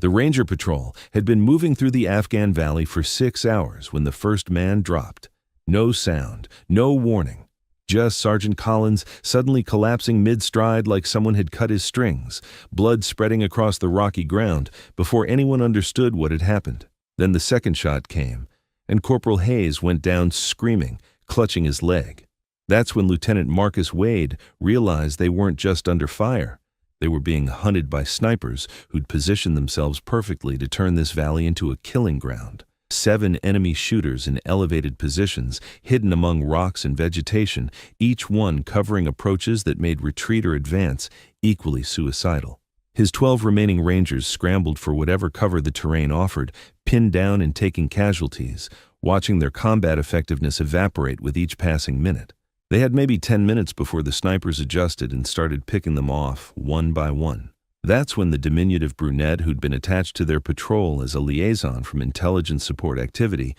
The Ranger Patrol had been moving through the Afghan valley for 6 hours when the first man dropped. No sound, no warning. Just Sergeant Collins suddenly collapsing mid-stride like someone had cut his strings, blood spreading across the rocky ground before anyone understood what had happened. Then the second shot came, and Corporal Hayes went down screaming, clutching his leg. That's when Lieutenant Marcus Wade realized they weren't just under fire. They were being hunted by snipers who'd positioned themselves perfectly to turn this valley into a killing ground. 7 enemy shooters in elevated positions, hidden among rocks and vegetation, each one covering approaches that made retreat or advance equally suicidal. His 12 remaining Rangers scrambled for whatever cover the terrain offered, pinned down and taking casualties, watching their combat effectiveness evaporate with each passing minute. They had maybe 10 minutes before the snipers adjusted and started picking them off one by one. That's when the diminutive brunette who'd been attached to their patrol as a liaison from intelligence support activity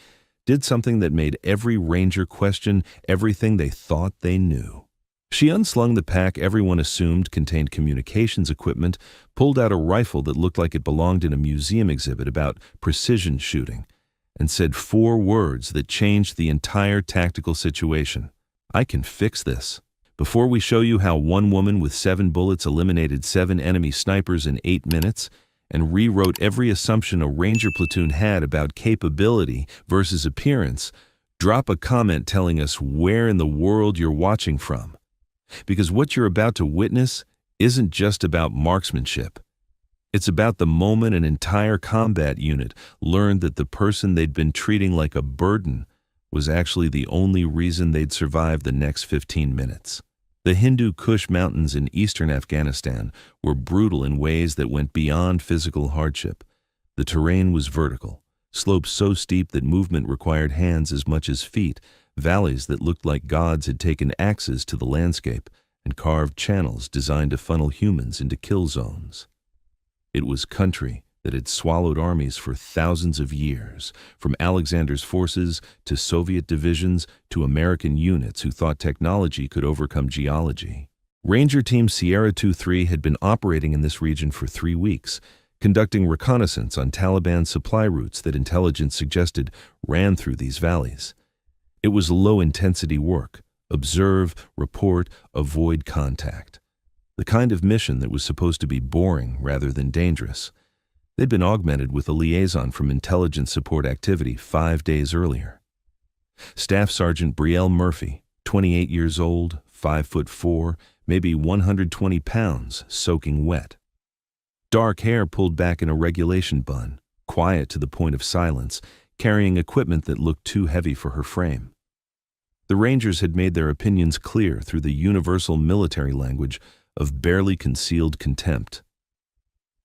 did something that made every Ranger question everything they thought they knew. She unslung the pack everyone assumed contained communications equipment, pulled out a rifle that looked like it belonged in a museum exhibit about precision shooting, and said 4 words that changed the entire tactical situation. "I can fix this." Before we show you how one woman with 7 bullets eliminated 7 enemy snipers in 8 minutes and rewrote every assumption a Ranger platoon had about capability versus appearance, drop a comment telling us where in the world you're watching from. Because what you're about to witness isn't just about marksmanship. It's about the moment an entire combat unit learned that the person they'd been treating like a burden was actually the only reason they'd survive the next 15 minutes. The Hindu Kush Mountains in eastern Afghanistan were brutal in ways that went beyond physical hardship. The terrain was vertical, slopes so steep that movement required hands as much as feet, valleys that looked like gods had taken axes to the landscape and carved channels designed to funnel humans into kill zones. It was country that had swallowed armies for thousands of years, from Alexander's forces to Soviet divisions to American units who thought technology could overcome geology. Ranger Team Sierra 2-3 had been operating in this region for 3 weeks, conducting reconnaissance on Taliban supply routes that intelligence suggested ran through these valleys. It was low-intensity work: observe, report, avoid contact. The kind of mission that was supposed to be boring rather than dangerous. They'd been augmented with a liaison from intelligence support activity 5 days earlier. Staff Sergeant Brielle Murphy, 28 years old, 5'4", maybe 120 pounds, soaking wet. Dark hair pulled back in a regulation bun, quiet to the point of silence, carrying equipment that looked too heavy for her frame. The Rangers had made their opinions clear through the universal military language of barely concealed contempt.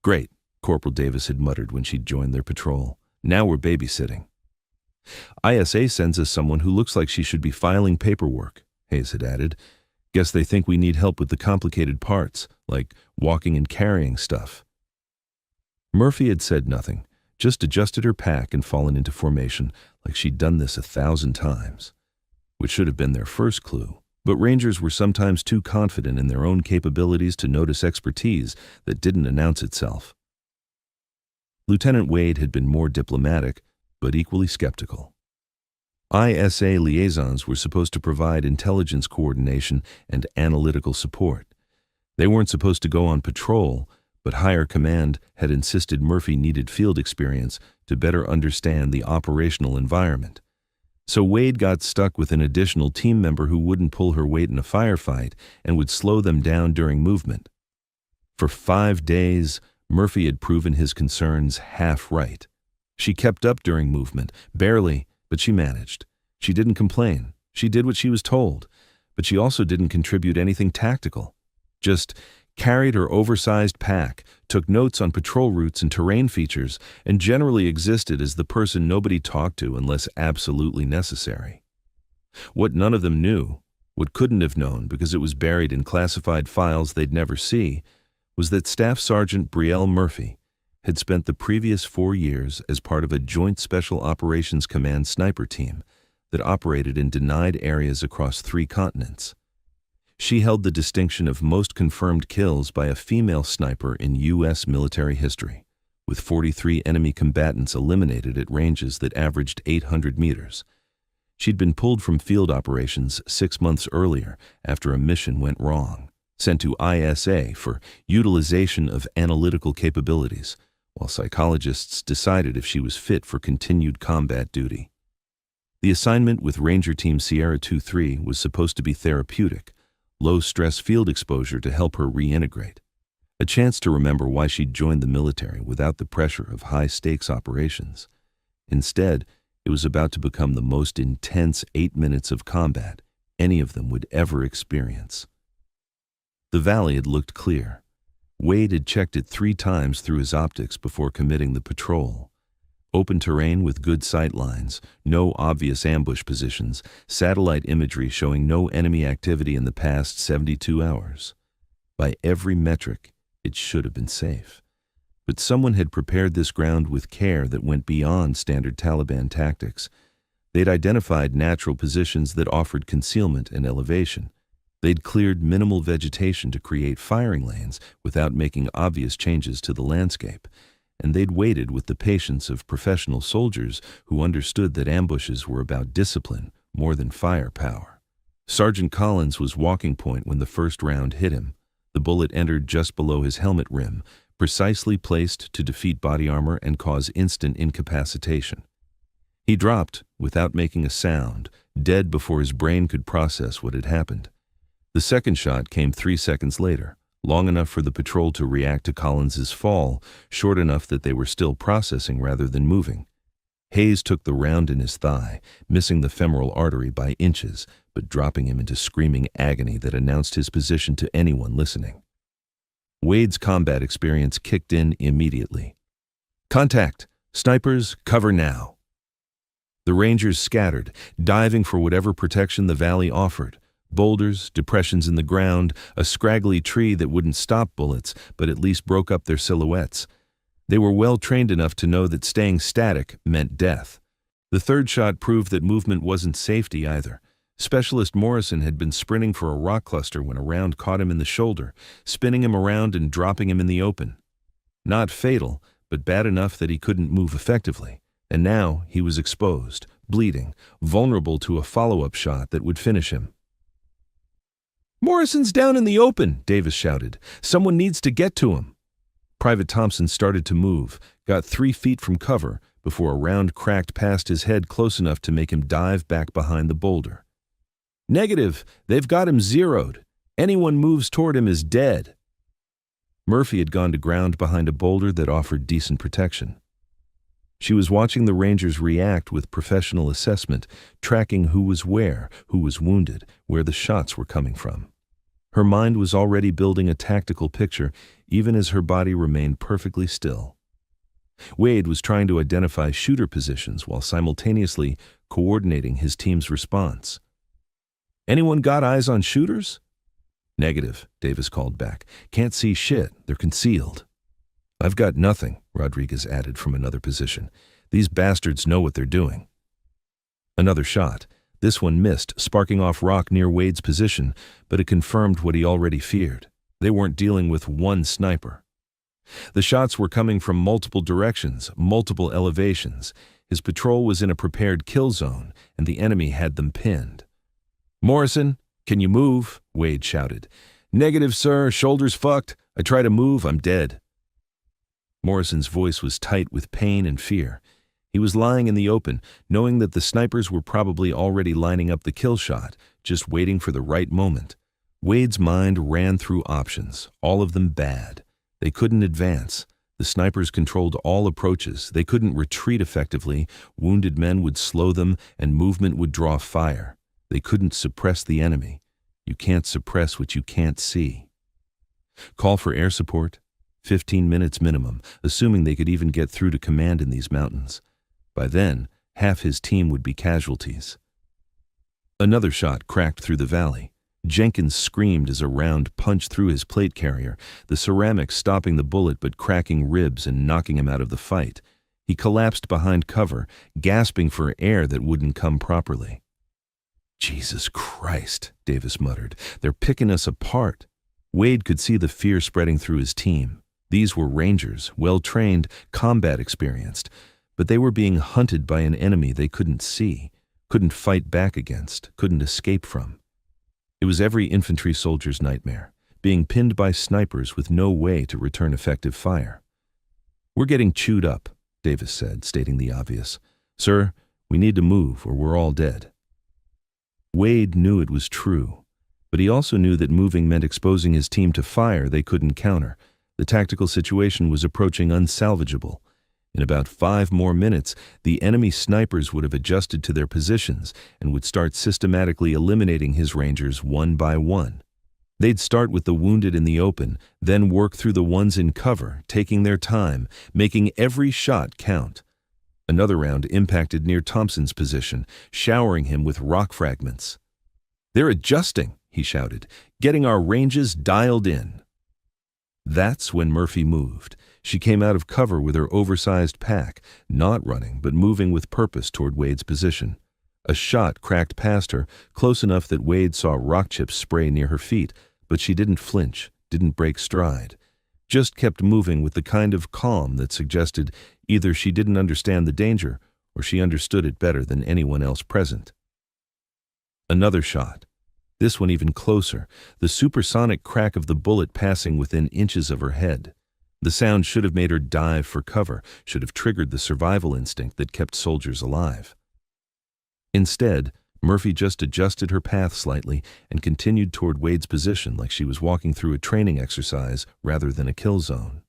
"Great," Corporal Davis had muttered when she'd joined their patrol. "Now we're babysitting." "ISA sends us someone who looks like she should be filing paperwork," Hayes had added. "Guess they think we need help with the complicated parts, like walking and carrying stuff." Murphy had said nothing, just adjusted her pack and fallen into formation like she'd done this 1,000 times, which should have been their first clue. But Rangers were sometimes too confident in their own capabilities to notice expertise that didn't announce itself. Lieutenant Wade had been more diplomatic, but equally skeptical. ISA liaisons were supposed to provide intelligence coordination and analytical support. They weren't supposed to go on patrol, but higher command had insisted Murphy needed field experience to better understand the operational environment. So Wade got stuck with an additional team member who wouldn't pull her weight in a firefight and would slow them down during movement. For 5 days, Murphy had proven his concerns half right. She kept up during movement, barely, but she managed. She didn't complain. She did what she was told, but she also didn't contribute anything tactical. Just carried her oversized pack, took notes on patrol routes and terrain features, and generally existed as the person nobody talked to unless absolutely necessary. What none of them knew, what couldn't have known because it was buried in classified files they'd never see, was that Staff Sergeant Brielle Murphy had spent the previous 4 years as part of a Joint Special Operations Command sniper team that operated in denied areas across 3 continents. She held the distinction of most confirmed kills by a female sniper in U.S. military history, with 43 enemy combatants eliminated at ranges that averaged 800 meters. She'd been pulled from field operations 6 months earlier after a mission went wrong, sent to ISA for utilization of analytical capabilities, while psychologists decided if she was fit for continued combat duty. The assignment with Ranger Team Sierra 23 was supposed to be therapeutic, low-stress field exposure to help her reintegrate, a chance to remember why she'd joined the military without the pressure of high-stakes operations. Instead, it was about to become the most intense 8 minutes of combat any of them would ever experience. The valley had looked clear. Wade had checked it 3 times through his optics before committing the patrol. Open terrain with good sight lines, no obvious ambush positions, satellite imagery showing no enemy activity in the past 72 hours. By every metric, it should have been safe. But someone had prepared this ground with care that went beyond standard Taliban tactics. They'd identified natural positions that offered concealment and elevation. They'd cleared minimal vegetation to create firing lanes without making obvious changes to the landscape. And they'd waited with the patience of professional soldiers who understood that ambushes were about discipline more than firepower. Sergeant Collins was walking point when the first round hit him. The bullet entered just below his helmet rim, precisely placed to defeat body armor and cause instant incapacitation. He dropped without making a sound, dead before his brain could process what had happened. The second shot came 3 seconds later, long enough for the patrol to react to Collins's fall, short enough that they were still processing rather than moving. Hayes took the round in his thigh, missing the femoral artery by inches, but dropping him into screaming agony that announced his position to anyone listening. Wade's combat experience kicked in immediately. "Contact! Snipers, cover now!" The Rangers scattered, diving for whatever protection the valley offered. Boulders, depressions in the ground, a scraggly tree that wouldn't stop bullets, but at least broke up their silhouettes. They were well trained enough to know that staying static meant death. The third shot proved that movement wasn't safety either. Specialist Morrison had been sprinting for a rock cluster when a round caught him in the shoulder, spinning him around and dropping him in the open. Not fatal, but bad enough that he couldn't move effectively. And now he was exposed, bleeding, vulnerable to a follow-up shot that would finish him. "Morrison's down in the open," Davis shouted. "Someone needs to get to him." Private Thompson started to move, got 3 feet from cover before a round cracked past his head close enough to make him dive back behind the boulder. "Negative. They've got him zeroed. Anyone moves toward him is dead." Murphy had gone to ground behind a boulder that offered decent protection. She was watching the Rangers react with professional assessment, tracking who was where, who was wounded, where the shots were coming from. Her mind was already building a tactical picture, even as her body remained perfectly still. Wade was trying to identify shooter positions while simultaneously coordinating his team's response. "Anyone got eyes on shooters?" "Negative," Davis called back. "Can't see shit. They're concealed." "I've got nothing," Rodriguez added from another position. "These bastards know what they're doing." Another shot. This one missed, sparking off rock near Wade's position, but it confirmed what he already feared. They weren't dealing with one sniper. The shots were coming from multiple directions, multiple elevations. His patrol was in a prepared kill zone, and the enemy had them pinned. "Morrison, can you move?" Wade shouted. "Negative, sir. Shoulders fucked. I try to move, I'm dead." Morrison's voice was tight with pain and fear. He was lying in the open, knowing that the snipers were probably already lining up the kill shot, just waiting for the right moment. Wade's mind ran through options, all of them bad. They couldn't advance. The snipers controlled all approaches. They couldn't retreat effectively. Wounded men would slow them, and movement would draw fire. They couldn't suppress the enemy. You can't suppress what you can't see. Call for air support? 15 minutes minimum, assuming they could even get through to command in these mountains. By then, half his team would be casualties. Another shot cracked through the valley. Jenkins screamed as a round punched through his plate carrier, the ceramics stopping the bullet but cracking ribs and knocking him out of the fight. He collapsed behind cover, gasping for air that wouldn't come properly. "Jesus Christ," Davis muttered. "They're picking us apart." Wade could see the fear spreading through his team. These were Rangers, well-trained, combat experienced, but they were being hunted by an enemy they couldn't see, couldn't fight back against, couldn't escape from. It was every infantry soldier's nightmare, being pinned by snipers with no way to return effective fire. "We're getting chewed up," Davis said, stating the obvious. "Sir, we need to move or we're all dead." Wade knew it was true, but he also knew that moving meant exposing his team to fire they couldn't counter. The tactical situation was approaching unsalvageable. In about 5 more minutes, the enemy snipers would have adjusted to their positions and would start systematically eliminating his Rangers one by one. They'd start with the wounded in the open, then work through the ones in cover, taking their time, making every shot count. Another round impacted near Thompson's position, showering him with rock fragments. "They're adjusting," he shouted, "getting our ranges dialed in." That's when Murphy moved. She came out of cover with her oversized pack, not running but moving with purpose toward Wade's position. A shot cracked past her, close enough that Wade saw rock chips spray near her feet, but she didn't flinch, didn't break stride. Just kept moving with the kind of calm that suggested either she didn't understand the danger or she understood it better than anyone else present. Another shot. This one even closer, the supersonic crack of the bullet passing within inches of her head. The sound should have made her dive for cover, should have triggered the survival instinct that kept soldiers alive. Instead, Murphy just adjusted her path slightly and continued toward Wade's position like she was walking through a training exercise rather than a kill zone.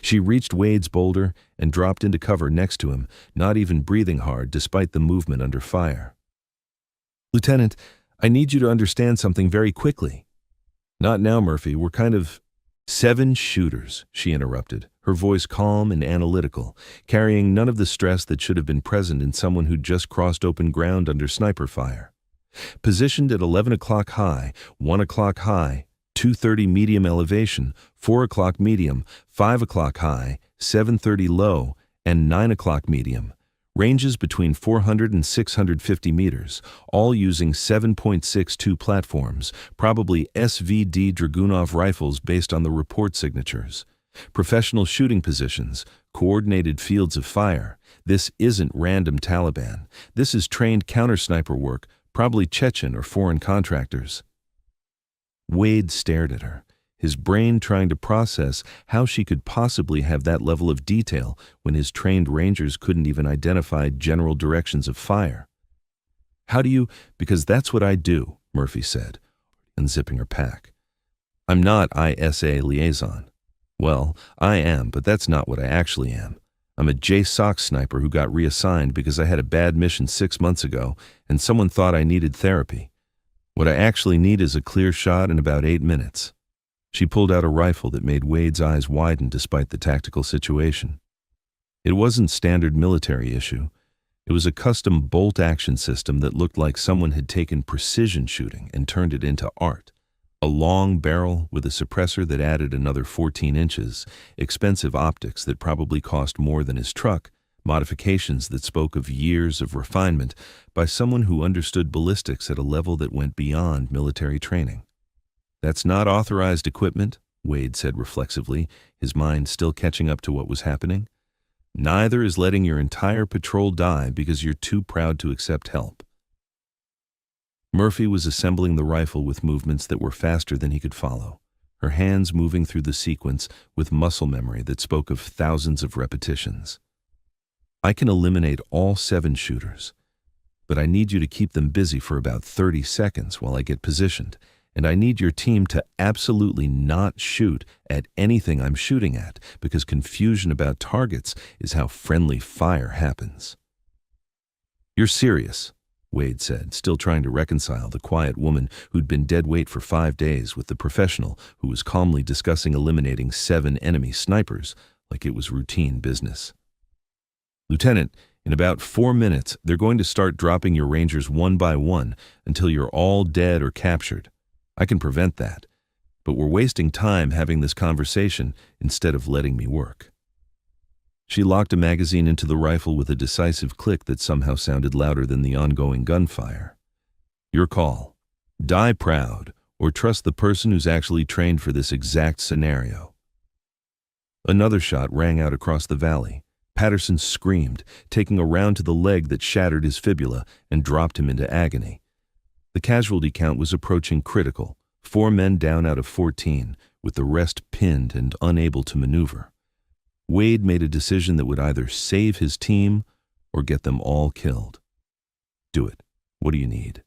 She reached Wade's boulder and dropped into cover next to him, not even breathing hard despite the movement under fire. "Lieutenant, I need you to understand something very quickly." "Not now, Murphy. We're kind of—" "7 shooters," she interrupted, her voice calm and analytical, carrying none of the stress that should have been present in someone who'd just crossed open ground under sniper fire. "Positioned at 11 o'clock high, 1 o'clock high, 2:30 medium elevation, 4 o'clock medium, 5 o'clock high, 7:30 low, and 9 o'clock medium. Ranges between 400 and 650 meters, all using 7.62 platforms, probably SVD Dragunov rifles based on the report signatures. Professional shooting positions, coordinated fields of fire. This isn't random Taliban. This is trained counter-sniper work, probably Chechen or foreign contractors." Wade stared at her, his brain trying to process how she could possibly have that level of detail when his trained Rangers couldn't even identify general directions of fire. "How do you—" "Because that's what I do," Murphy said, unzipping her pack. "I'm not ISA liaison. Well, I am, but that's not what I actually am. I'm a JSOC sniper who got reassigned because I had a bad mission 6 months ago and someone thought I needed therapy. What I actually need is a clear shot in about 8 minutes. She pulled out a rifle that made Wade's eyes widen despite the tactical situation. It wasn't standard military issue. It was a custom bolt-action system that looked like someone had taken precision shooting and turned it into art. A long barrel with a suppressor that added another 14 inches, expensive optics that probably cost more than his truck, modifications that spoke of years of refinement by someone who understood ballistics at a level that went beyond military training. "That's not authorized equipment," Wade said reflexively, his mind still catching up to what was happening. "Neither is letting your entire patrol die because you're too proud to accept help." Murphy was assembling the rifle with movements that were faster than he could follow, her hands moving through the sequence with muscle memory that spoke of thousands of repetitions. "I can eliminate all 7 shooters, but I need you to keep them busy for about 30 seconds while I get positioned, and I need your team to absolutely not shoot at anything I'm shooting at, because confusion about targets is how friendly fire happens." "You're serious," Wade said, still trying to reconcile the quiet woman who'd been dead weight for 5 days with the professional who was calmly discussing eliminating 7 enemy snipers like it was routine business. "Lieutenant, in about 4 minutes, they're going to start dropping your Rangers one by one until you're all dead or captured. I can prevent that, but we're wasting time having this conversation instead of letting me work." She locked a magazine into the rifle with a decisive click that somehow sounded louder than the ongoing gunfire. "Your call. Die proud, or trust the person who's actually trained for this exact scenario." Another shot rang out across the valley. Patterson screamed, taking a round to the leg that shattered his fibula and dropped him into agony. The casualty count was approaching critical, 4 men down out of 14, with the rest pinned and unable to maneuver. Wade made a decision that would either save his team or get them all killed. Do it. What do you need?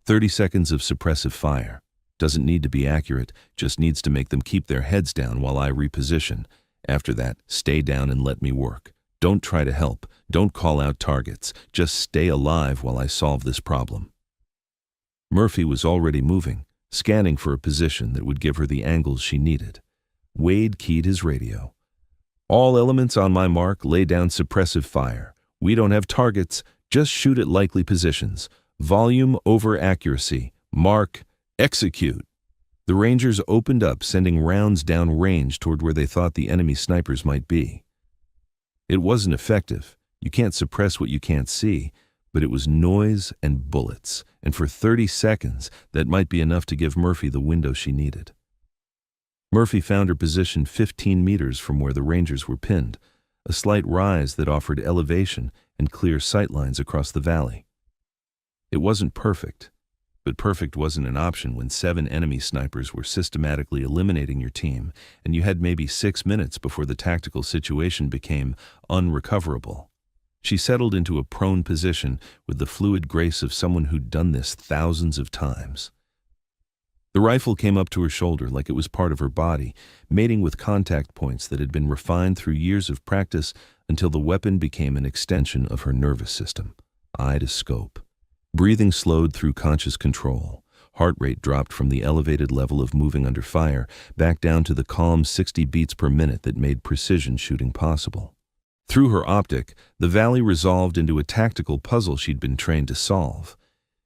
30 seconds of suppressive fire. Doesn't need to be accurate, just needs to make them keep their heads down while I reposition. After that, stay down and let me work. Don't try to help. Don't call out targets. Just stay alive while I solve this problem. Murphy was already moving, scanning for a position that would give her the angles she needed. Wade keyed his radio. All elements on my mark, lay down suppressive fire. We don't have targets, just shoot at likely positions. Volume over accuracy. Mark, execute. The Rangers opened up, sending rounds down range toward where they thought the enemy snipers might be. It wasn't effective. You can't suppress what you can't see, but it was noise and bullets, and for 30 seconds, that might be enough to give Murphy the window she needed. Murphy found her position 15 meters from where the Rangers were pinned, a slight rise that offered elevation and clear sightlines across the valley. It wasn't perfect, but perfect wasn't an option when 7 enemy snipers were systematically eliminating your team, and you had maybe 6 minutes before the tactical situation became unrecoverable. She settled into a prone position with the fluid grace of someone who'd done this thousands of times. The rifle came up to her shoulder like it was part of her body, mating with contact points that had been refined through years of practice until the weapon became an extension of her nervous system, eye to scope. Breathing slowed through conscious control. Heart rate dropped from the elevated level of moving under fire back down to the calm 60 beats per minute that made precision shooting possible. Through her optic, the valley resolved into a tactical puzzle she'd been trained to solve.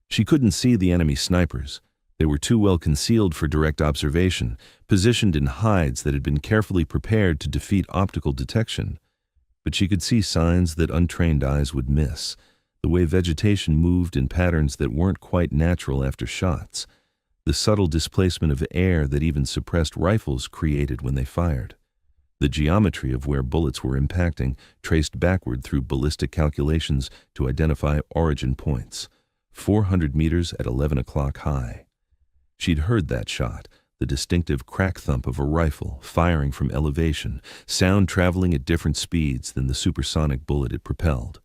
She couldn't see the enemy snipers. They were too well concealed for direct observation, positioned in hides that had been carefully prepared to defeat optical detection. But she could see signs that untrained eyes would miss, the way vegetation moved in patterns that weren't quite natural after shots, the subtle displacement of air that even suppressed rifles created when they fired, the geometry of where bullets were impacting traced backward through ballistic calculations to identify origin points, 400 meters at 11 o'clock high. She'd heard that shot, the distinctive crack thump of a rifle firing from elevation, sound traveling at different speeds than the supersonic bullet it propelled.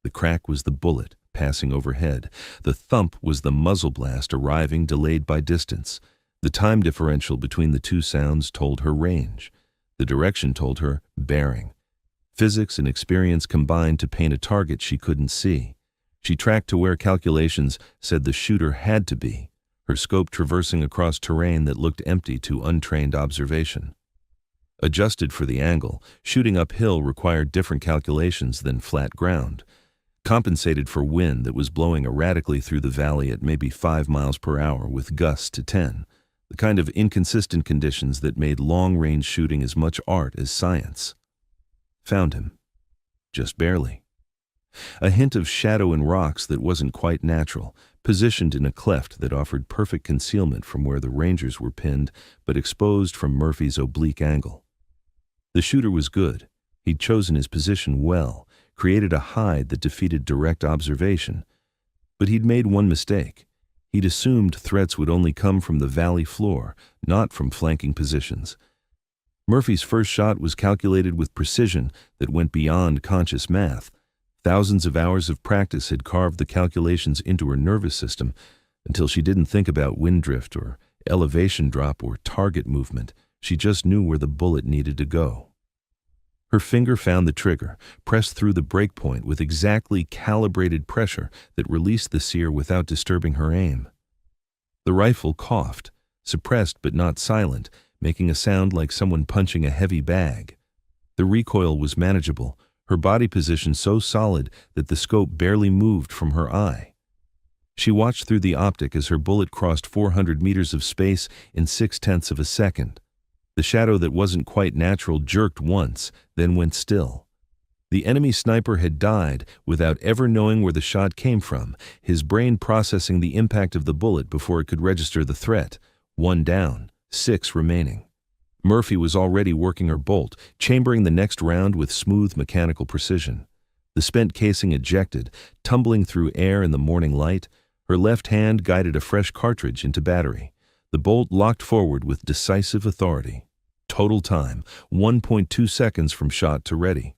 The crack was the bullet passing overhead. The thump was the muzzle blast arriving delayed by distance. The time differential between the two sounds told her range. The direction told her bearing. Physics and experience combined to paint a target she couldn't see. She tracked to where calculations said the shooter had to be, her scope traversing across terrain that looked empty to untrained observation. Adjusted for the angle, shooting uphill required different calculations than flat ground. Compensated for wind that was blowing erratically through the valley at maybe 5 miles per hour with gusts to 10, the kind of inconsistent conditions that made long-range shooting as much art as science. Found him. Just barely. A hint of shadow in rocks that wasn't quite natural, positioned in a cleft that offered perfect concealment from where the Rangers were pinned, but exposed from Murphy's oblique angle. The shooter was good. He'd chosen his position well, created a hide that defeated direct observation. But he'd made one mistake. He'd assumed threats would only come from the valley floor, not from flanking positions. Murphy's first shot was calculated with precision that went beyond conscious math. Thousands of hours of practice had carved the calculations into her nervous system until she didn't think about wind drift or elevation drop or target movement. She just knew where the bullet needed to go. Her finger found the trigger, pressed through the breakpoint with exactly calibrated pressure that released the sear without disturbing her aim. The rifle coughed, suppressed but not silent, making a sound like someone punching a heavy bag. The recoil was manageable, her body position so solid that the scope barely moved from her eye. She watched through the optic as her bullet crossed 400 meters of space in 0.6 of a second. The shadow that wasn't quite natural jerked once, then went still. The enemy sniper had died without ever knowing where the shot came from, his brain processing the impact of the bullet before it could register the threat. 1 down, 6 remaining. Murphy was already working her bolt, chambering the next round with smooth mechanical precision. The spent casing ejected, tumbling through air in the morning light. Her left hand guided a fresh cartridge into battery. The bolt locked forward with decisive authority. Total time, 1.2 seconds from shot to ready.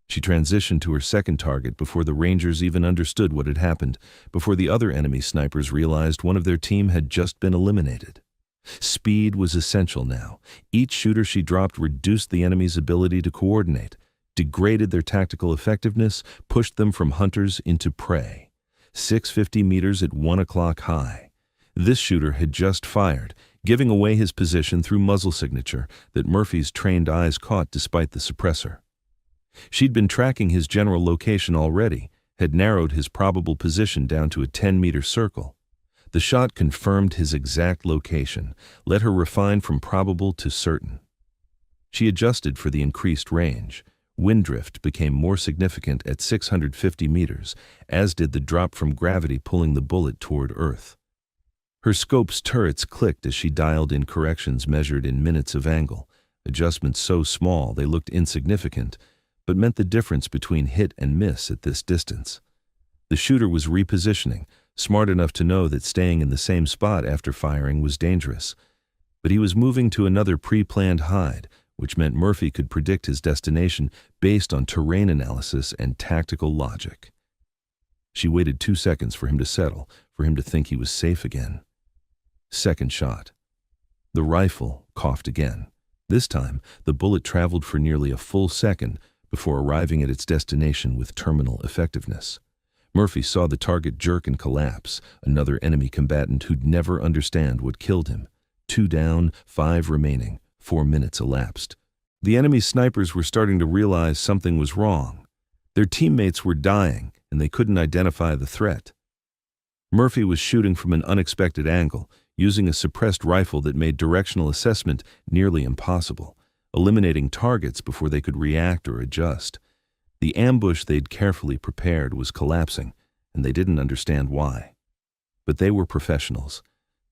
She transitioned to her second target before the Rangers even understood what had happened, before the other enemy snipers realized one of their team had just been eliminated. Speed was essential now. Each shooter she dropped reduced the enemy's ability to coordinate, degraded their tactical effectiveness, pushed them from hunters into prey. 650 meters at 1 o'clock high. This shooter had just fired, giving away his position through muzzle signature that Murphy's trained eyes caught despite the suppressor. She'd been tracking his general location already, had narrowed his probable position down to a 10-meter circle. The shot confirmed his exact location, let her refine from probable to certain. She adjusted for the increased range. Wind drift became more significant at 650 meters, as did the drop from gravity pulling the bullet toward Earth. Her scope's turrets clicked as she dialed in corrections measured in minutes of angle, adjustments so small they looked insignificant, but meant the difference between hit and miss at this distance. The shooter was repositioning, smart enough to know that staying in the same spot after firing was dangerous. But he was moving to another pre-planned hide, which meant Murphy could predict his destination based on terrain analysis and tactical logic. She waited 2 seconds for him to settle, for him to think he was safe again. Second shot. The rifle coughed again. This time, the bullet traveled for nearly a full second before arriving at its destination with terminal effectiveness. Murphy saw the target jerk and collapse, another enemy combatant who'd never understand what killed him. 2 down, 5 remaining, 4 minutes elapsed. The enemy snipers were starting to realize something was wrong. Their teammates were dying, and they couldn't identify the threat. Murphy was shooting from an unexpected angle, using a suppressed rifle that made directional assessment nearly impossible, eliminating targets before they could react or adjust. The ambush they'd carefully prepared was collapsing, and they didn't understand why. But they were professionals,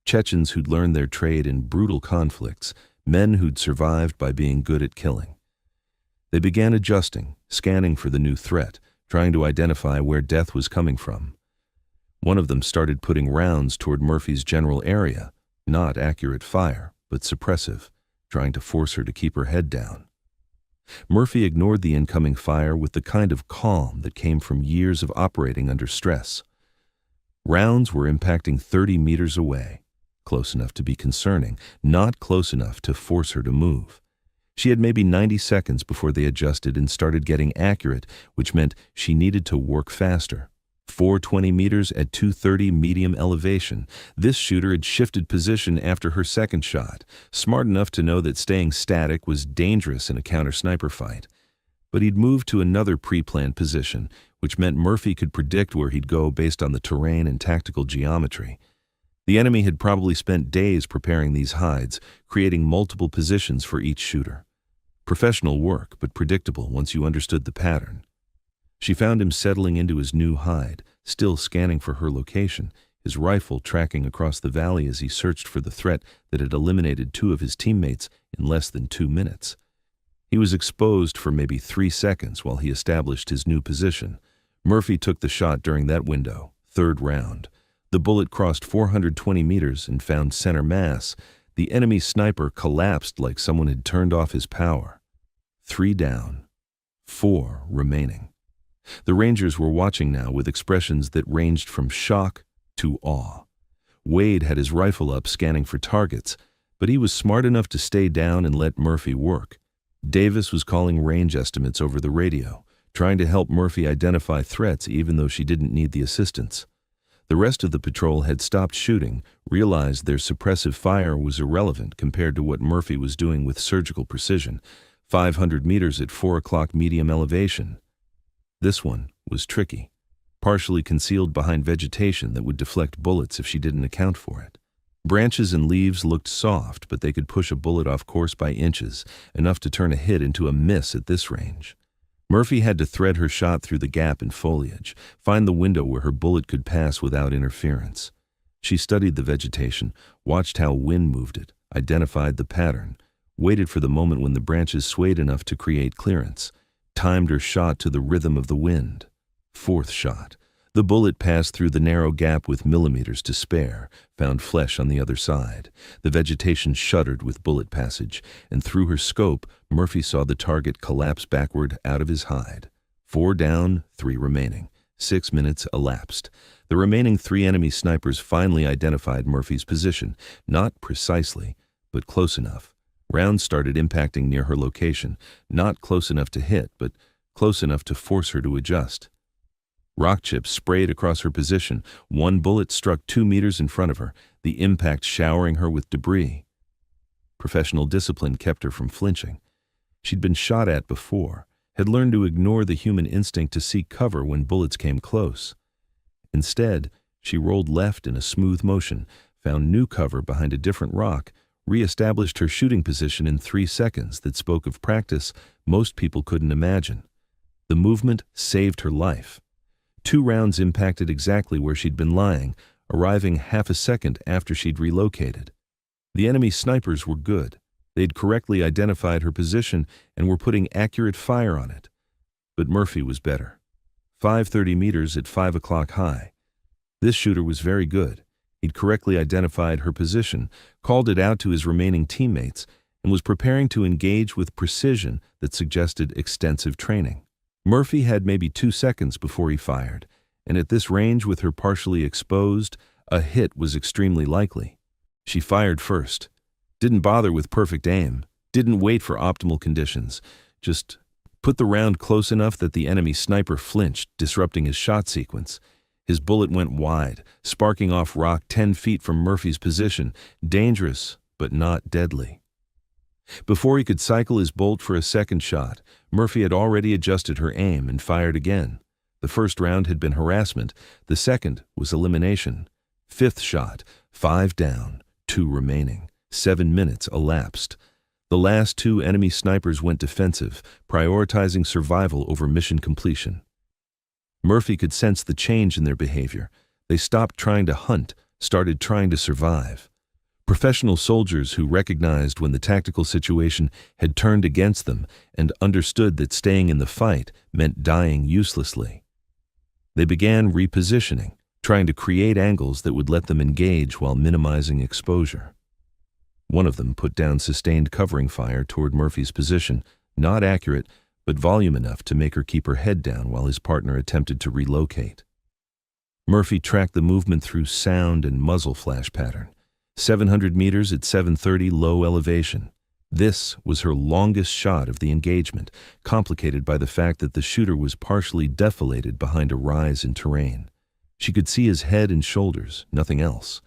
Chechens who'd learned their trade in brutal conflicts, men who'd survived by being good at killing. They began adjusting, scanning for the new threat, trying to identify where death was coming from. One of them started putting rounds toward Murphy's general area, not accurate fire, but suppressive, trying to force her to keep her head down. Murphy ignored the incoming fire with the kind of calm that came from years of operating under stress. Rounds were impacting 30 meters away, close enough to be concerning, not close enough to force her to move. She had maybe 90 seconds before they adjusted and started getting accurate, which meant she needed to work faster. 420 meters at 230 medium elevation. This shooter had shifted position after her second shot, smart enough to know that staying static was dangerous in a counter-sniper fight. But he'd moved to another pre-planned position, which meant Murphy could predict where he'd go based on the terrain and tactical geometry. The enemy had probably spent days preparing these hides, creating multiple positions for each shooter. Professional work, but predictable once you understood the pattern. She found him settling into his new hide, still scanning for her location, his rifle tracking across the valley as he searched for the threat that had eliminated 2 of his teammates in less than 2 minutes. He was exposed for maybe 3 seconds while he established his new position. Murphy took the shot during that window, third round. The bullet crossed 420 meters and found center mass. The enemy sniper collapsed like someone had turned off his power. 3 down, 4 remaining. The Rangers were watching now with expressions that ranged from shock to awe. Wade had his rifle up scanning for targets, but he was smart enough to stay down and let Murphy work. Davis was calling range estimates over the radio, trying to help Murphy identify threats even though she didn't need the assistance. The rest of the patrol had stopped shooting, realized their suppressive fire was irrelevant compared to what Murphy was doing with surgical precision, 500 meters at 4 o'clock medium elevation. This one was tricky, partially concealed behind vegetation that would deflect bullets if she didn't account for it. Branches and leaves looked soft, but they could push a bullet off course by inches, enough to turn a hit into a miss at this range. Murphy had to thread her shot through the gap in foliage, find the window where her bullet could pass without interference. She studied the vegetation, watched how wind moved it, identified the pattern, waited for the moment when the branches swayed enough to create clearance, timed her shot to the rhythm of the wind. Fourth shot. The bullet passed through the narrow gap with millimeters to spare, found flesh on the other side. The vegetation shuddered with bullet passage, and through her scope, Murphy saw the target collapse backward out of his hide. 4 down, 3 remaining. 6 minutes elapsed. The remaining 3 enemy snipers finally identified Murphy's position, not precisely, but close enough. Rounds started impacting near her location, not close enough to hit, but close enough to force her to adjust. Rock chips sprayed across her position. 1 bullet struck 2 meters in front of her, the impact showering her with debris. Professional discipline kept her from flinching. She'd been shot at before, had learned to ignore the human instinct to seek cover when bullets came close. Instead, she rolled left in a smooth motion, found new cover behind a different rock, re-established her shooting position in 3 seconds that spoke of practice most people couldn't imagine. The movement saved her life. 2 rounds impacted exactly where she'd been lying, arriving half a second after she'd relocated. The enemy snipers were good. They'd correctly identified her position and were putting accurate fire on it. But Murphy was better. 530 meters at 5 o'clock high. This shooter was very good. He'd correctly identified her position, called it out to his remaining teammates, and was preparing to engage with precision that suggested extensive training. Murphy had maybe 2 seconds before he fired, and at this range with her partially exposed, a hit was extremely likely. She fired first. Didn't bother with perfect aim, didn't wait for optimal conditions, just put the round close enough that the enemy sniper flinched, disrupting his shot sequence. His bullet went wide, sparking off rock 10 feet from Murphy's position, dangerous but not deadly. Before he could cycle his bolt for a second shot, Murphy had already adjusted her aim and fired again. The first round had been harassment, the second was elimination. 5th shot, 5 down, 2 remaining. 7 minutes elapsed. The last 2 enemy snipers went defensive, prioritizing survival over mission completion. Murphy could sense the change in their behavior. They stopped trying to hunt, started trying to survive. Professional soldiers who recognized when the tactical situation had turned against them and understood that staying in the fight meant dying uselessly. They began repositioning, trying to create angles that would let them engage while minimizing exposure. One of them put down sustained covering fire toward Murphy's position, not accurate, but volume enough to make her keep her head down while his partner attempted to relocate. Murphy tracked the movement through sound and muzzle flash pattern. 700 meters at 730 low elevation. This was her longest shot of the engagement, complicated by the fact that the shooter was partially defilated behind a rise in terrain. She could see his head and shoulders, nothing else.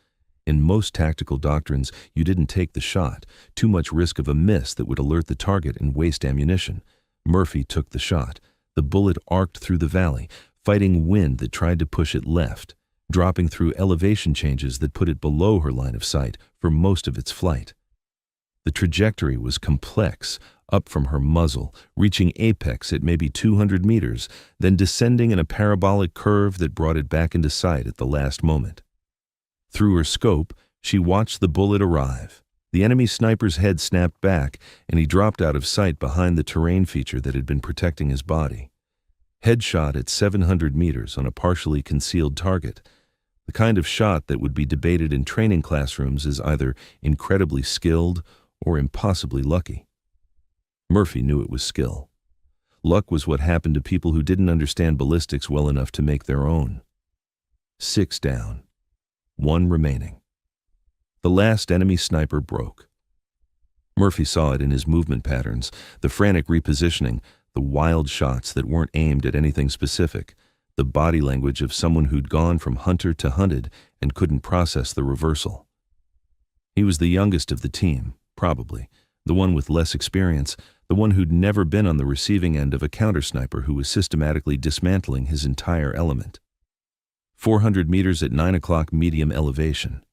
In most tactical doctrines, you didn't take the shot, too much risk of a miss that would alert the target and waste ammunition. Murphy took the shot. The bullet arced through the valley, fighting wind that tried to push it left, dropping through elevation changes that put it below her line of sight for most of its flight. The trajectory was complex, up from her muzzle, reaching apex at maybe 200 meters, then descending in a parabolic curve that brought it back into sight at the last moment. Through her scope, she watched the bullet arrive. The enemy sniper's head snapped back, and he dropped out of sight behind the terrain feature that had been protecting his body. Headshot at 700 meters on a partially concealed target, the kind of shot that would be debated in training classrooms as either incredibly skilled or impossibly lucky. Murphy knew it was skill. Luck was what happened to people who didn't understand ballistics well enough to make their own. 6 down. 1 remaining. The last enemy sniper broke. Murphy saw it in his movement patterns, the frantic repositioning, the wild shots that weren't aimed at anything specific, the body language of someone who'd gone from hunter to hunted and couldn't process the reversal. He was the youngest of the team, probably, the one with less experience, the one who'd never been on the receiving end of a counter-sniper who was systematically dismantling his entire element. 400 meters at 9 o'clock medium elevation.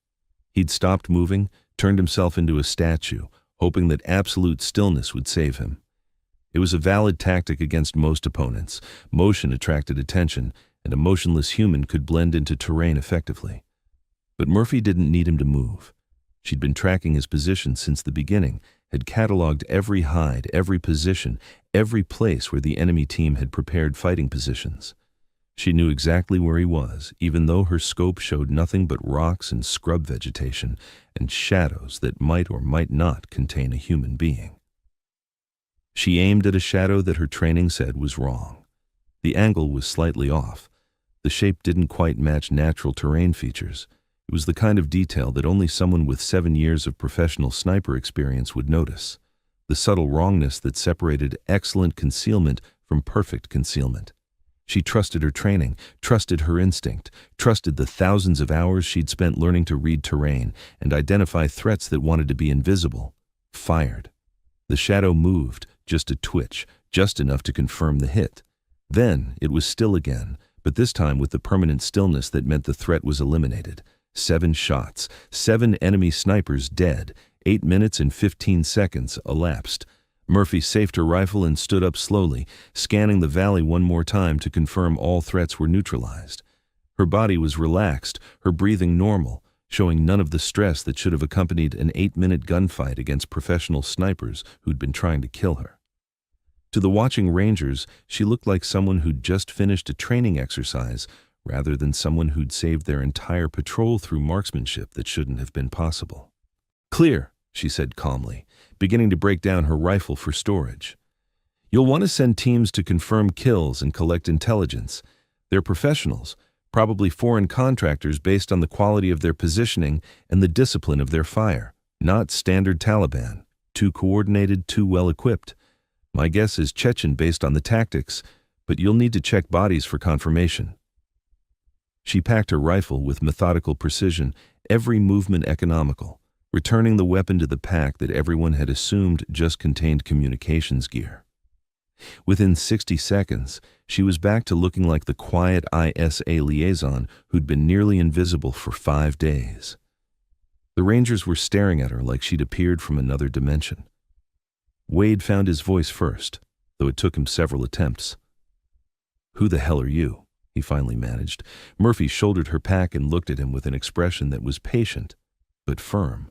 He'd stopped moving, turned himself into a statue, hoping that absolute stillness would save him. It was a valid tactic against most opponents. Motion attracted attention, and a motionless human could blend into terrain effectively. But Murphy didn't need him to move. She'd been tracking his position since the beginning, had cataloged every hide, every position, every place where the enemy team had prepared fighting positions. She knew exactly where he was, even though her scope showed nothing but rocks and scrub vegetation and shadows that might or might not contain a human being. She aimed at a shadow that her training said was wrong. The angle was slightly off. The shape didn't quite match natural terrain features. It was the kind of detail that only someone with 7 years of professional sniper experience would notice. The subtle wrongness that separated excellent concealment from perfect concealment. She trusted her training, trusted her instinct, trusted the thousands of hours she'd spent learning to read terrain and identify threats that wanted to be invisible. Fired. The shadow moved, just a twitch, just enough to confirm the hit. Then it was still again, but this time with the permanent stillness that meant the threat was eliminated. 7 shots, 7 enemy snipers dead, 8 minutes and 15 seconds elapsed. Murphy safed her rifle and stood up slowly, scanning the valley one more time to confirm all threats were neutralized. Her body was relaxed, her breathing normal, showing none of the stress that should have accompanied an 8-minute gunfight against professional snipers who'd been trying to kill her. To the watching Rangers, she looked like someone who'd just finished a training exercise rather than someone who'd saved their entire patrol through marksmanship that shouldn't have been possible. "Clear," she said calmly, beginning to break down her rifle for storage. "You'll want to send teams to confirm kills and collect intelligence. They're professionals, probably foreign contractors based on the quality of their positioning and the discipline of their fire, not standard Taliban, too coordinated, too well-equipped. My guess is Chechen based on the tactics, but you'll need to check bodies for confirmation." She packed her rifle with methodical precision, every movement economical, returning the weapon to the pack that everyone had assumed just contained communications gear. Within 60 seconds, she was back to looking like the quiet ISA liaison who'd been nearly invisible for 5 days. The Rangers were staring at her like she'd appeared from another dimension. Wade found his voice first, though it took him several attempts. "Who the hell are you?" he finally managed. Murphy shouldered her pack and looked at him with an expression that was patient, but firm.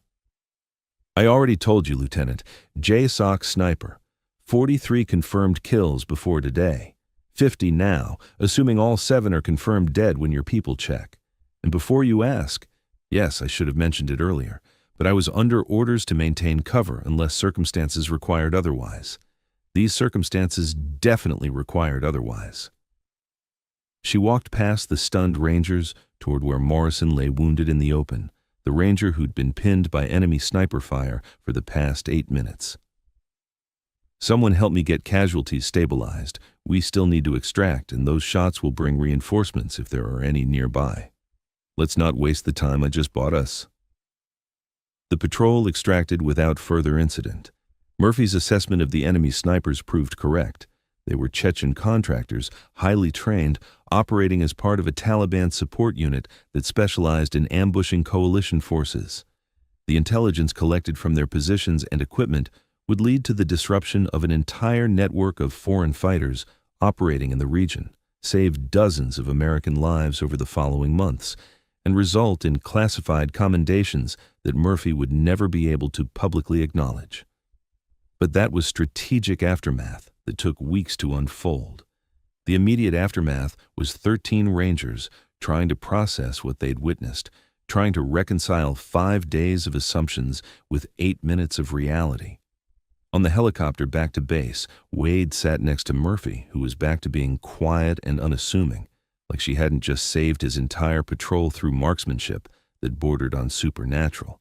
"I already told you, Lieutenant. JSOC sniper. 43 confirmed kills before today. 50 now, assuming all 7 are confirmed dead when your people check. And before you ask, yes, I should have mentioned it earlier, but I was under orders to maintain cover unless circumstances required otherwise. These circumstances definitely required otherwise." She walked past the stunned Rangers toward where Morrison lay wounded in the open, the Ranger who'd been pinned by enemy sniper fire for the past 8 minutes. "Someone help me get casualties stabilized. We still need to extract, and those shots will bring reinforcements if there are any nearby. Let's not waste the time I just bought us." The patrol extracted without further incident. Murphy's assessment of the enemy snipers proved correct. They were Chechen contractors, highly trained, operating as part of a Taliban support unit that specialized in ambushing coalition forces. The intelligence collected from their positions and equipment would lead to the disruption of an entire network of foreign fighters operating in the region, save dozens of American lives over the following months, and result in classified commendations that Murphy would never be able to publicly acknowledge. But that was strategic aftermath that took weeks to unfold. The immediate aftermath was 13 Rangers trying to process what they'd witnessed, trying to reconcile 5 days of assumptions with 8 minutes of reality. On the helicopter back to base, Wade sat next to Murphy, who was back to being quiet and unassuming, like she hadn't just saved his entire patrol through marksmanship that bordered on supernatural.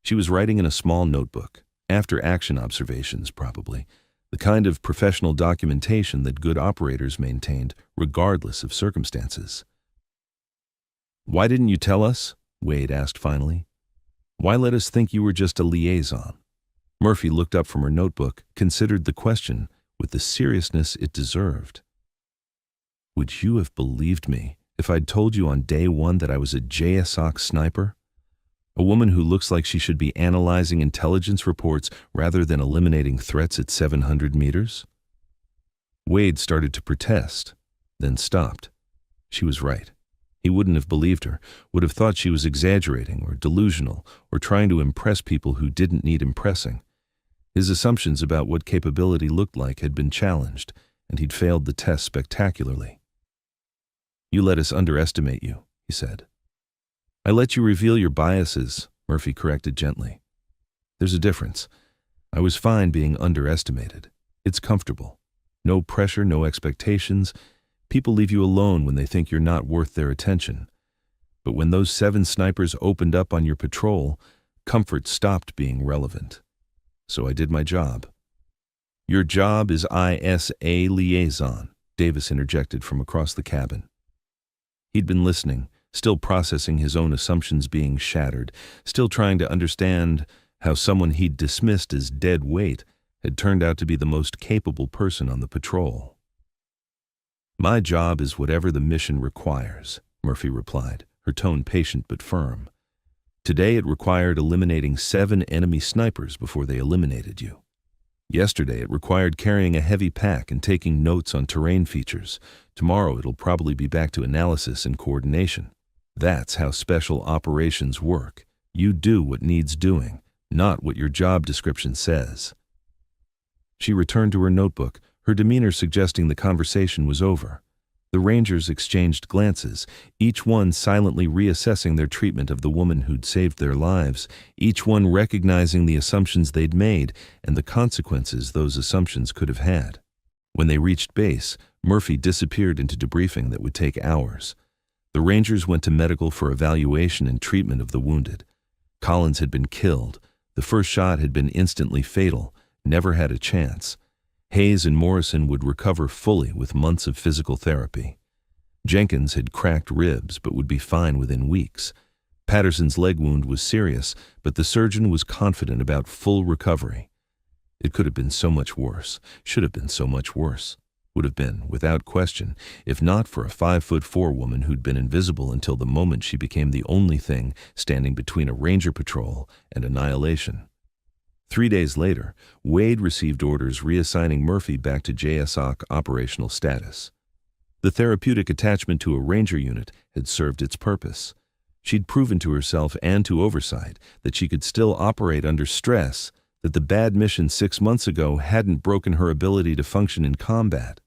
She was writing in a small notebook, after-action observations probably, the kind of professional documentation that good operators maintained regardless of circumstances. "Why didn't you tell us?" Wade asked finally. "Why let us think you were just a liaison?" Murphy looked up from her notebook, considered the question with the seriousness it deserved. "Would you have believed me if I'd told you on day 1 that I was a JSOC sniper? A woman who looks like she should be analyzing intelligence reports rather than eliminating threats at 700 meters?" Wade started to protest, then stopped. She was right. He wouldn't have believed her, would have thought she was exaggerating or delusional or trying to impress people who didn't need impressing. His assumptions about what capability looked like had been challenged, and he'd failed the test spectacularly. "You let us underestimate you," he said. "I let you reveal your biases," Murphy corrected gently. "There's a difference. I was fine being underestimated. It's comfortable. No pressure, no expectations. People leave you alone when they think you're not worth their attention. But when those 7 snipers opened up on your patrol, comfort stopped being relevant. So I did my job." "Your job is ISA liaison," Davis interjected from across the cabin. He'd been listening, still processing his own assumptions being shattered, still trying to understand how someone he'd dismissed as dead weight had turned out to be the most capable person on the patrol. "My job is whatever the mission requires," Murphy replied, her tone patient but firm. "Today it required eliminating 7 enemy snipers before they eliminated you. Yesterday it required carrying a heavy pack and taking notes on terrain features. Tomorrow it'll probably be back to analysis and coordination. That's how special operations work. You do what needs doing, not what your job description says." She returned to her notebook, her demeanor suggesting the conversation was over. The Rangers exchanged glances, each one silently reassessing their treatment of the woman who'd saved their lives, each one recognizing the assumptions they'd made and the consequences those assumptions could have had. When they reached base, Murphy disappeared into debriefing that would take hours. The Rangers went to medical for evaluation and treatment of the wounded. Collins had been killed. The first shot had been instantly fatal, never had a chance. Hayes and Morrison would recover fully with months of physical therapy. Jenkins had cracked ribs but would be fine within weeks. Patterson's leg wound was serious, but the surgeon was confident about full recovery. It could have been so much worse, should have been so much worse. Would have been, without question, if not for a 5'4" woman who'd been invisible until the moment she became the only thing standing between a Ranger patrol and annihilation. 3 days later, Wade received orders reassigning Murphy back to JSOC operational status. The therapeutic attachment to a Ranger unit had served its purpose. She'd proven to herself and to oversight that she could still operate under stress, that the bad mission 6 months ago hadn't broken her ability to function in combat.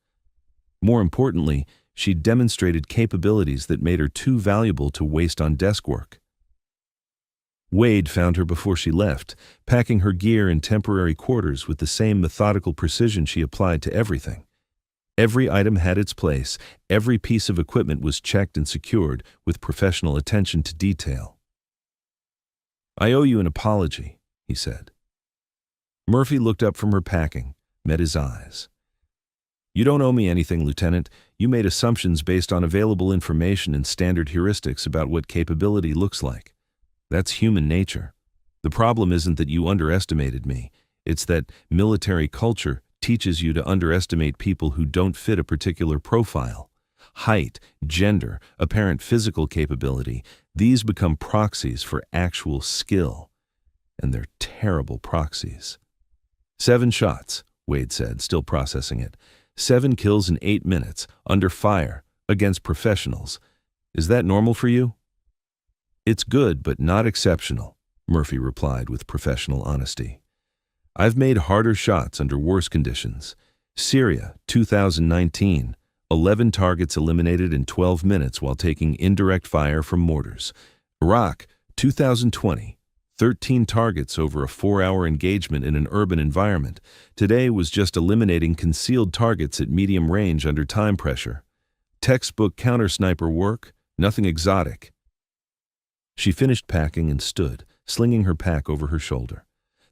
More importantly, she'd demonstrated capabilities that made her too valuable to waste on desk work. Wade found her before she left, packing her gear in temporary quarters with the same methodical precision she applied to everything. Every item had its place, every piece of equipment was checked and secured with professional attention to detail. "I owe you an apology," he said. Murphy looked up from her packing, met his eyes. "You don't owe me anything, Lieutenant. You made assumptions based on available information and standard heuristics about what capability looks like. That's human nature. The problem isn't that you underestimated me. It's that military culture teaches you to underestimate people who don't fit a particular profile. Height, gender, apparent physical capability, these become proxies for actual skill. And they're terrible proxies." 7 shots, Wade said, still processing it. 7 kills in 8 minutes, under fire, against professionals. Is that normal for you? "It's good, but not exceptional," Murphy replied with professional honesty. "I've made harder shots under worse conditions. Syria, 2019, 11 targets eliminated in 12 minutes while taking indirect fire from mortars. Iraq, 2020, 13 targets over a 4-hour engagement in an urban environment. Today was just eliminating concealed targets at medium range under time pressure. Textbook counter-sniper work, nothing exotic." She finished packing and stood, slinging her pack over her shoulder.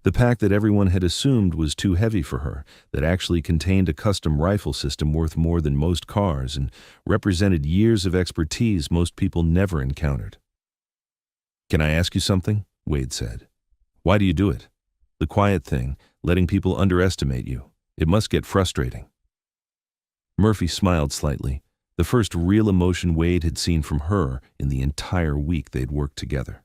The pack that everyone had assumed was too heavy for her, that actually contained a custom rifle system worth more than most cars and represented years of expertise most people never encountered. "Can I ask you something?" Wade said. "Why do you do it? The quiet thing, letting people underestimate you. It must get frustrating." Murphy smiled slightly, the first real emotion Wade had seen from her in the entire week they'd worked together.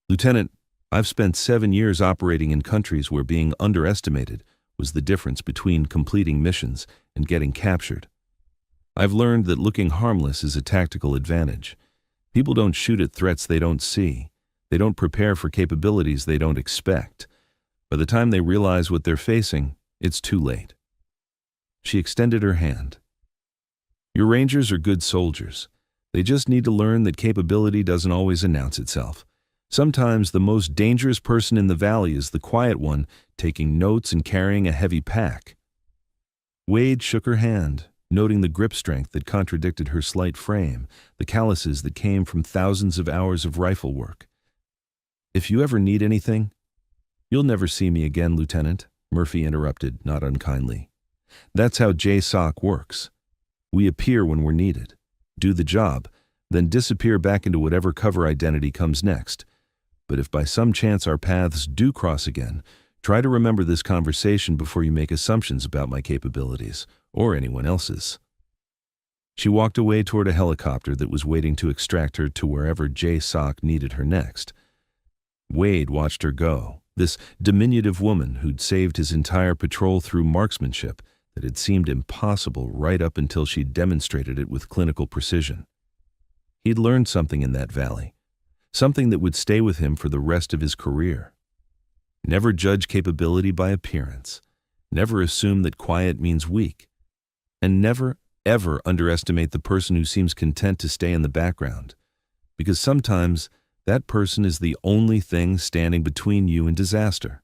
"Lieutenant, I've spent 7 years operating in countries where being underestimated was the difference between completing missions and getting captured. I've learned that looking harmless is a tactical advantage. People don't shoot at threats they don't see. They don't prepare for capabilities they don't expect. By the time they realize what they're facing, it's too late. She extended her hand. Your Rangers are good soldiers. They just need to learn that capability doesn't always announce itself. Sometimes the most dangerous person in the valley is the quiet one, taking notes and carrying a heavy pack. Wade shook her hand, noting the grip strength that contradicted her slight frame, the calluses that came from thousands of hours of rifle work. If you ever need anything— You'll never see me again, Lieutenant, Murphy interrupted, not unkindly. That's how JSOC works. We appear when we're needed, do the job, then disappear back into whatever cover identity comes next. But if by some chance our paths do cross again, try to remember this conversation before you make assumptions about my capabilities, or anyone else's. She walked away toward a helicopter that was waiting to extract her to wherever JSOC needed her next. Wade watched her go, this diminutive woman who'd saved his entire patrol through marksmanship that had seemed impossible right up until she'd demonstrated it with clinical precision. He'd learned something in that valley, something that would stay with him for the rest of his career. Never judge capability by appearance. Never assume that quiet means weak. And never, ever underestimate the person who seems content to stay in the background, because sometimes that person is the only thing standing between you and disaster.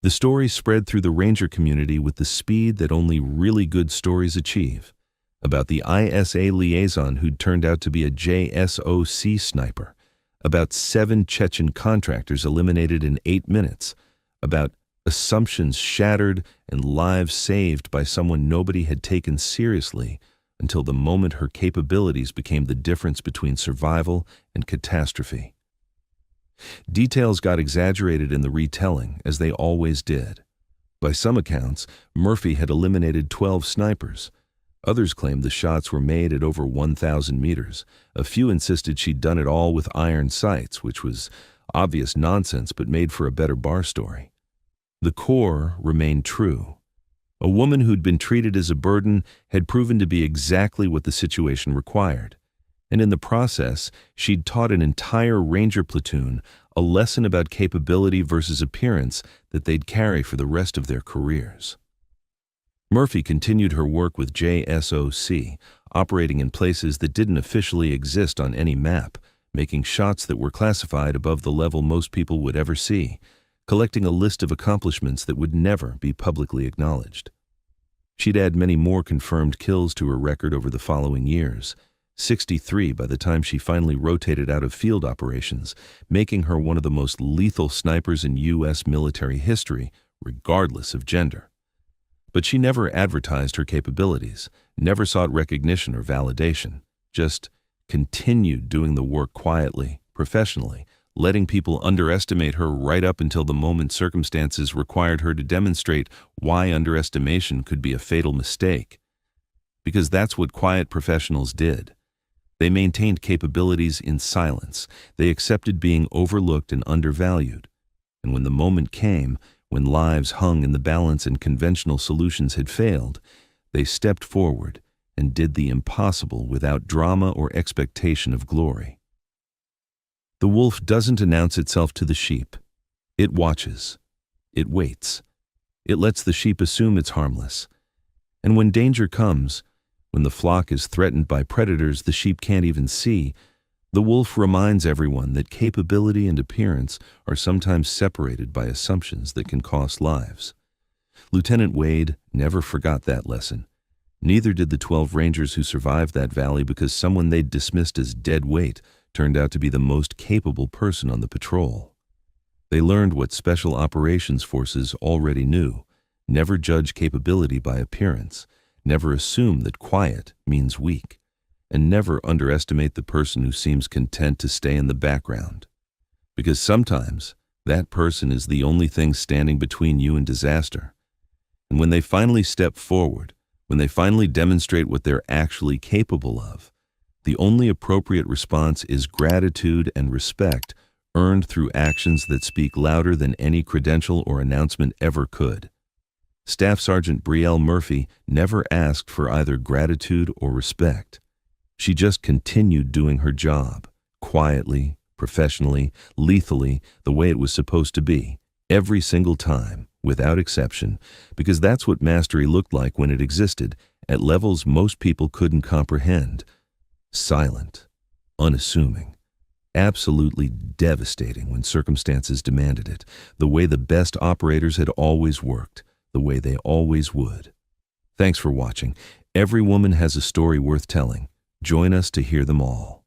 The story spread through the Ranger community with the speed that only really good stories achieve, about the ISA liaison who'd turned out to be a JSOC sniper, about 7 Chechen contractors eliminated in 8 minutes, about assumptions shattered and lives saved by someone nobody had taken seriously until the moment her capabilities became the difference between survival and catastrophe. Details got exaggerated in the retelling, as they always did. By some accounts, Murphy had eliminated 12 snipers. Others claimed the shots were made at over 1,000 meters. A few insisted she'd done it all with iron sights, which was obvious nonsense but made for a better bar story. The core remained true. A woman who'd been treated as a burden had proven to be exactly what the situation required. And in the process, she'd taught an entire Ranger platoon a lesson about capability versus appearance that they'd carry for the rest of their careers. Murphy continued her work with JSOC, operating in places that didn't officially exist on any map, making shots that were classified above the level most people would ever see, collecting a list of accomplishments that would never be publicly acknowledged. She'd add many more confirmed kills to her record over the following years, 63 by the time she finally rotated out of field operations, making her one of the most lethal snipers in U.S. military history, regardless of gender. But she never advertised her capabilities, never sought recognition or validation, just continued doing the work quietly, professionally, letting people underestimate her right up until the moment circumstances required her to demonstrate why underestimation could be a fatal mistake. Because that's what quiet professionals did. They maintained capabilities in silence. They accepted being overlooked and undervalued. And when the moment came, when lives hung in the balance and conventional solutions had failed, they stepped forward and did the impossible without drama or expectation of glory. The wolf doesn't announce itself to the sheep. It watches. It waits. It lets the sheep assume it's harmless. And when danger comes, when the flock is threatened by predators the sheep can't even see, the wolf reminds everyone that capability and appearance are sometimes separated by assumptions that can cost lives. Lieutenant Wade never forgot that lesson. Neither did the 12 Rangers who survived that valley because someone they'd dismissed as dead weight turned out to be the most capable person on the patrol. They learned what Special Operations Forces already knew: never judge capability by appearance, never assume that quiet means weak, and never underestimate the person who seems content to stay in the background. Because sometimes that person is the only thing standing between you and disaster. And when they finally step forward, when they finally demonstrate what they're actually capable of, the only appropriate response is gratitude and respect earned through actions that speak louder than any credential or announcement ever could. Staff Sergeant Brielle Murphy never asked for either gratitude or respect. She just continued doing her job, quietly, professionally, lethally, the way it was supposed to be, Every single time, without exception, because that's what mastery looked like when it existed, at levels most people couldn't comprehend. Silent, unassuming, absolutely devastating when circumstances demanded it, the way the best operators had always worked, the way they always would. Thanks for watching. Every woman has a story worth telling. Join us to hear them all.